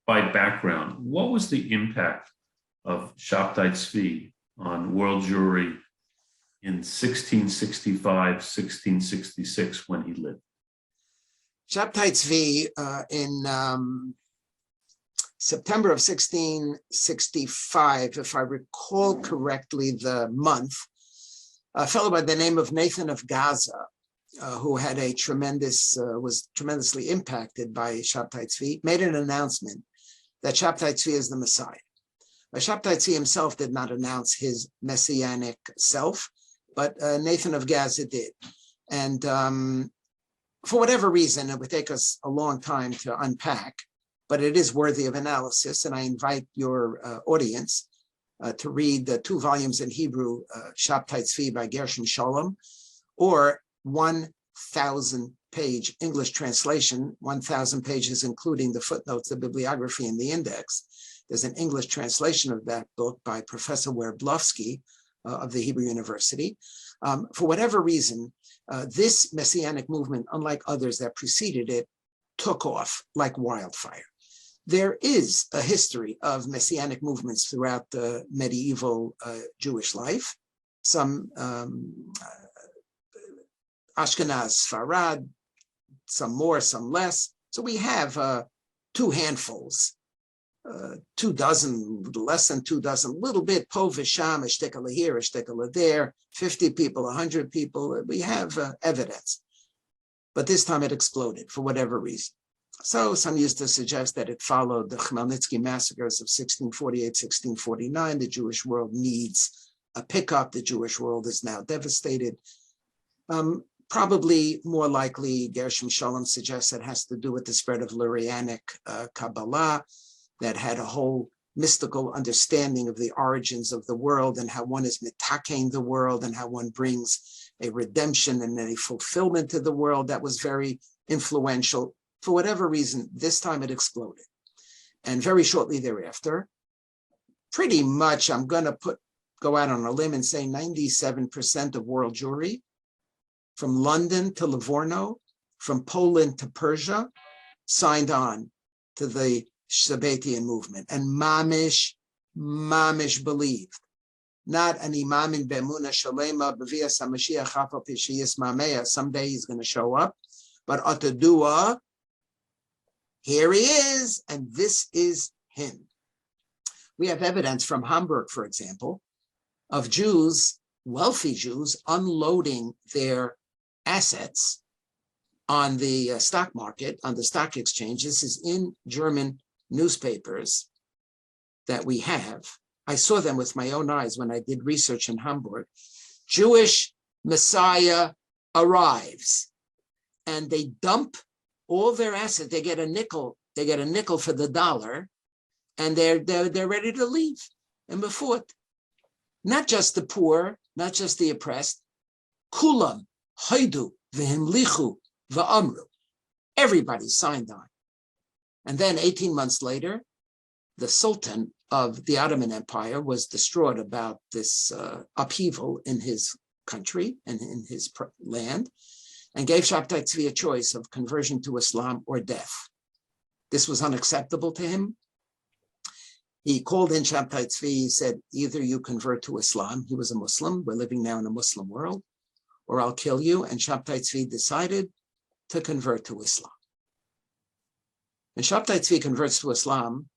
by background, what was the impact of Shabtai Tzvi on world Jewry in 1665, 1666 when he lived? Shabtai Tzvi in September of 1665, if I recall correctly the month, a fellow by the name of Nathan of Gaza, who had a was tremendously impacted by Shabtai Tzvi, made an announcement that Shabtai Tzvi is the Messiah. Shabtai Tzvi himself did not announce his messianic self, but Nathan of Gaza did. And for whatever reason, it would take us a long time to unpack, but it is worthy of analysis. And I invite your audience to read the 2 volumes in Hebrew, Shabtai Tzvi by Gershom Sholem, or 1,000-page English translation, 1,000 pages including the footnotes, the bibliography, and the index. There's an English translation of that book by Professor Werblowski of the Hebrew University. For whatever reason, this messianic movement, unlike others that preceded it, took off like wildfire. There is a history of messianic movements throughout the medieval Jewish life. Some Ashkenaz, Sfarad, some more, some less. So we have 2 handfuls, 2 dozen, less than 2 dozen, little bit, po v'sham, a shtekala here, a shtekala there, 50 people, 100 people. We have evidence. But this time it exploded for whatever reason. So some used to suggest that it followed the Chelmicki massacres of 1648, 1649. The Jewish world needs a pickup. The Jewish world is now devastated. Probably more likely, Gershom Sholem suggests it has to do with the spread of Lurianic Kabbalah that had a whole mystical understanding of the origins of the world and how one is mitakein the world and how one brings a redemption and a fulfillment to the world that was very influential. For whatever reason, this time it exploded. And very shortly thereafter, pretty much I'm going to go out on a limb and say 97% of world Jewry, from London to Livorno, from Poland to Persia, signed on to the Sabbatean movement. And mamish believed. Not an imam in Bemuna Shalema, B'vias HaMashiach Chafal Pishiyas Mameya, someday he's going to show up. But Atadua, here he is, and this is him. We have evidence from Hamburg, for example, of Jews, wealthy Jews, unloading their assets on the stock market, on the stock exchange. This is in German newspapers that we have. I saw them with my own eyes when I did research in Hamburg. Jewish Messiah arrives, and they dump all their assets. They get a nickel. They get a nickel for the dollar, and they're ready to leave. And before it, not just the poor, not just the oppressed, kulam, haidu, v'himlichu, v'amru. Everybody signed on. And then 18 months later, the Sultan of the Ottoman Empire was distraught about this upheaval in his country and in his land, and gave Shabtai Tzvi a choice of conversion to Islam or death. This was unacceptable to him. He called in Shabtai Tzvi. He said, either you convert to Islam, he was a Muslim, we're living now in a Muslim world, or I'll kill you. And Shabtai Tzvi decided to convert to Islam. And Shabtai Tzvi converts to Islam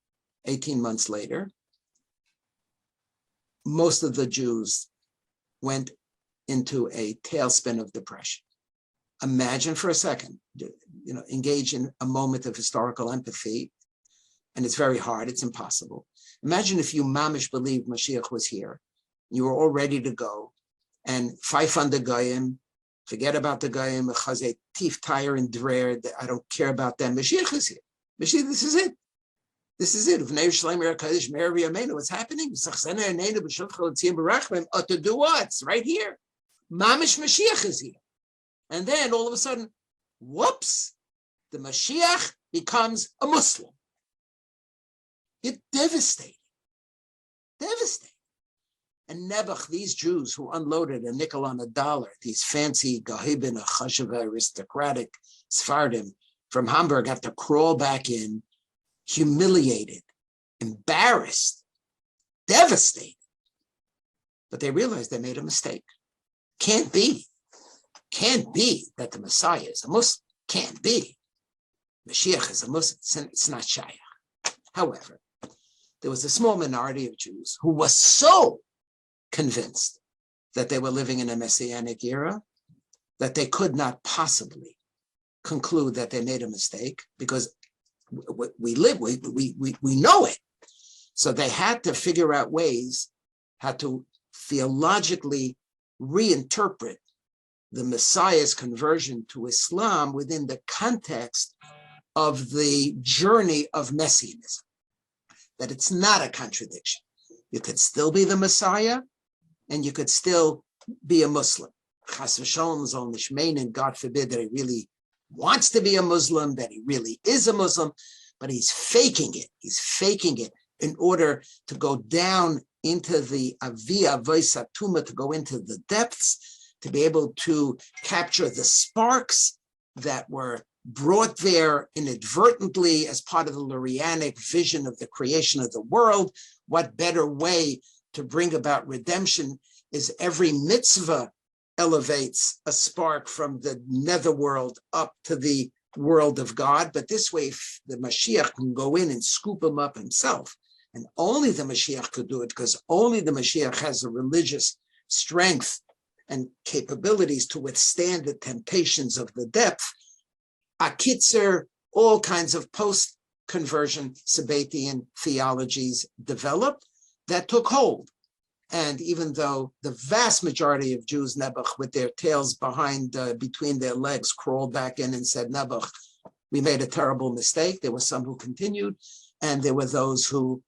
18 months later. Most of the Jews went into a tailspin of depression. Imagine for a second, engage in a moment of historical empathy, and it's very hard, it's impossible. Imagine if you mamish believed Mashiach was here, you were all ready to go, and fife on the Goyim, forget about the Goyim, chazay, tief, tire, and drer, I don't care about them. Mashiach is here. Mashiach, this is it. This is it. What's happening? To do what? It's right here. Mamish Mashiach is here. And then all of a sudden, whoops, the Mashiach becomes a Muslim. It's devastating. Devastating. And Nebuch, these Jews who unloaded a nickel on a dollar, these fancy Gahibin, Chasheva, aristocratic Sephardim from Hamburg have to crawl back in humiliated, embarrassed, devastated. But they realized they made a mistake. Can't be that the Messiah is a Muslim. Can't be. Mashiach is a Muslim. It's not Shaykh. However, there was a small minority of Jews who was so convinced that they were living in a messianic era that they could not possibly conclude that they made a mistake, because we know it. So they had to figure out ways how to theologically reinterpret the Messiah's conversion to Islam within the context of the journey of messianism, that it's not a contradiction. You could still be the Messiah and you could still be a Muslim. Chas v'sholom zol nishmein, God forbid that he really wants to be a Muslim, that he really is a Muslim, but he's faking it. He's faking it in order to go down into the avia voisatuma, to go into the depths, to be able to capture the sparks that were brought there inadvertently as part of the Lurianic vision of the creation of the world. What better way to bring about redemption is every mitzvah elevates a spark from the netherworld up to the world of God. But this way, the Mashiach can go in and scoop him up himself. And only the Mashiach could do it, because only the Mashiach has the religious strength and capabilities to withstand the temptations of the depth. Akitzer, all kinds of post-conversion Sabbatean theologies developed that took hold. And even though the vast majority of Jews, Nebuch, with their tails between their legs, crawled back in and said, Nebuch, we made a terrible mistake. There were some who continued, and there were those who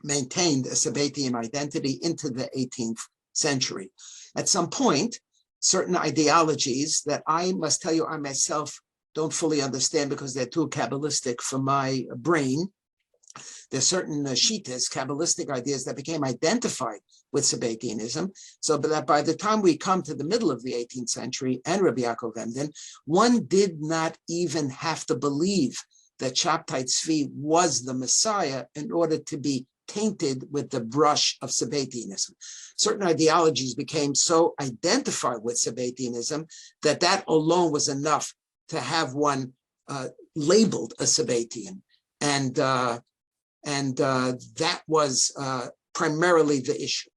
maintained a Sabbatean identity into the 18th century. At some point, certain ideologies that I must tell you I myself don't fully understand because they're too Kabbalistic for my brain. There's certain Shitas, Kabbalistic ideas that became identified with Sabbateanism, so that by the time we come to the middle of the 18th century and Rabbi Jacob Emden, one did not even have to believe that Shabtai Tzvi was the Messiah in order to be tainted with the brush of Sabbateanism. Certain ideologies became so identified with Sabbateanism that that alone was enough to have one labeled a Sabbatean. And that was primarily the issue.